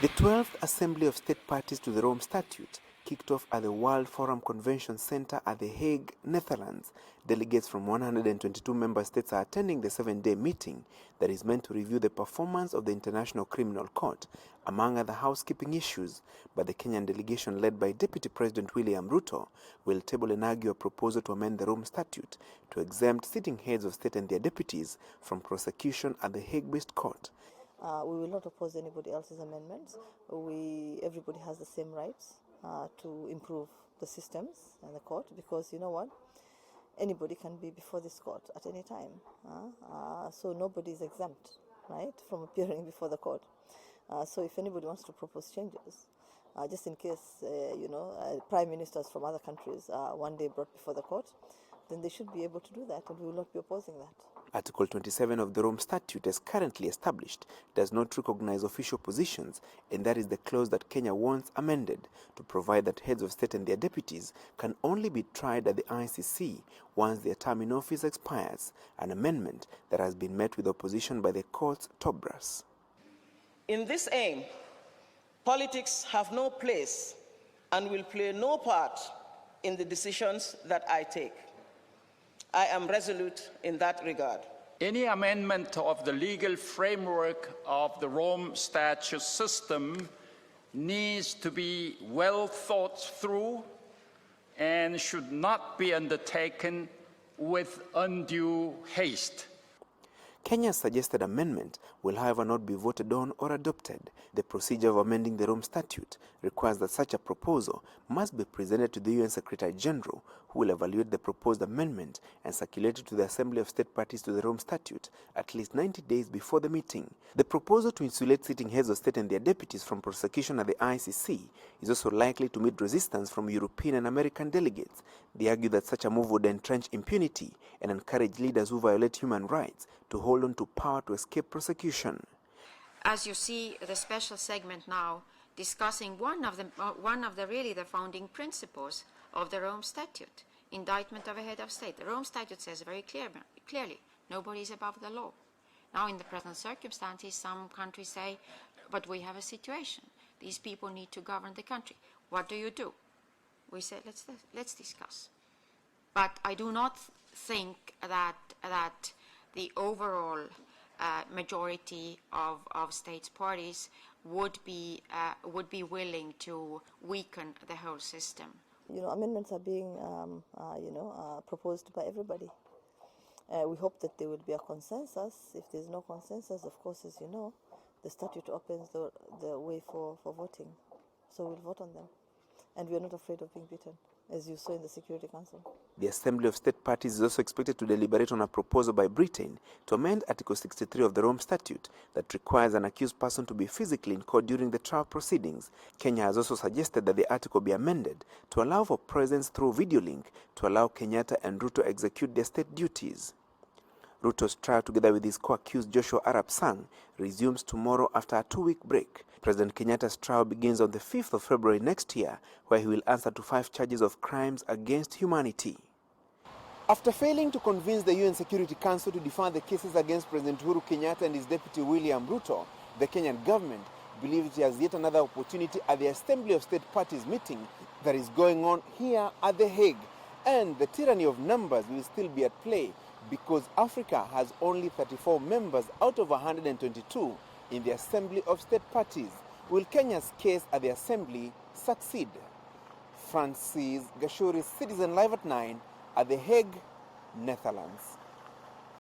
The 12th Assembly of State Parties to the Rome Statute kicked off at the World Forum Convention Center at The Hague, Netherlands. Delegates from 122 member states are attending the 7-day meeting that is meant to review the performance of the International Criminal Court, among other housekeeping issues. But the Kenyan delegation, led by Deputy President William Ruto, will table and argue a proposal to amend the Rome Statute to exempt sitting heads of state and their deputies from prosecution at the Hague-based court. We will not oppose anybody else's amendments. Everybody has the same rights to improve the systems and the court, because you know what? Anybody can be before this court at any time. So nobody is exempt, right, from appearing before the court. So if anybody wants to propose changes, just in case, prime ministers from other countries are one day brought before the court, then they should be able to do that, and we will not be opposing that. Article 27 of the Rome Statute, as currently established, does not recognize official positions, and that is the clause that Kenya wants amended to provide that heads of state and their deputies can only be tried at the ICC once their term in office expires, an amendment that has been met with opposition by the court's top brass. In this aim, politics have no place and will play no part in the decisions that I take. I am resolute in that regard. Any amendment of the legal framework of the Rome Statute system needs to be well thought through and should not be undertaken with undue haste. Kenya's suggested amendment will, however, not be voted on or adopted. The procedure of amending the Rome Statute requires that such a proposal must be presented to the UN Secretary General, who will evaluate the proposed amendment and circulate it to the Assembly of State Parties to the Rome Statute at least 90 days before the meeting. The proposal to insulate sitting heads of state and their deputies from prosecution at the ICC is also likely to meet resistance from European and American delegates. They argue that such a move would entrench impunity and encourage leaders who violate human rights to hold on to power to escape prosecution. As you see, the special segment now discussing one of the really the founding principles of the Rome Statute, indictment of a head of state. The Rome Statute says very clearly, nobody is above the law. Now, in the present circumstances, some countries say, but we have a situation. These people need to govern the country. What do you do? We say, let's discuss. But I do not think that the overall majority of states parties would be willing to weaken the whole system. Amendments are being proposed by everybody. We hope that there will be a consensus. If there's no consensus, of course, as you know, the statute opens the way for voting. So we'll vote on them. And we're not afraid of being beaten, as you saw in the Security Council. The Assembly of State Parties is also expected to deliberate on a proposal by Britain to amend Article 63 of the Rome Statute that requires an accused person to be physically in court during the trial proceedings. Kenya has also suggested that the article be amended to allow for presence through video link to allow Kenyatta and Ruto execute their state duties. Ruto's trial, together with his co-accused Joshua Arap Sang, resumes tomorrow after a 2-week break. President Kenyatta's trial begins on the 5th of February next year, where he will answer to 5 charges of crimes against humanity. After failing to convince the UN Security Council to defer the cases against President Uhuru Kenyatta and his deputy William Ruto, the Kenyan government believes it has yet another opportunity at the Assembly of State Parties meeting that is going on here at The Hague. And the tyranny of numbers will still be at play, because Africa has only 34 members out of 122 in the Assembly of State Parties. Will Kenya's case at the Assembly succeed? Francis Gashuri, Citizen Live at 9 at The Hague, Netherlands.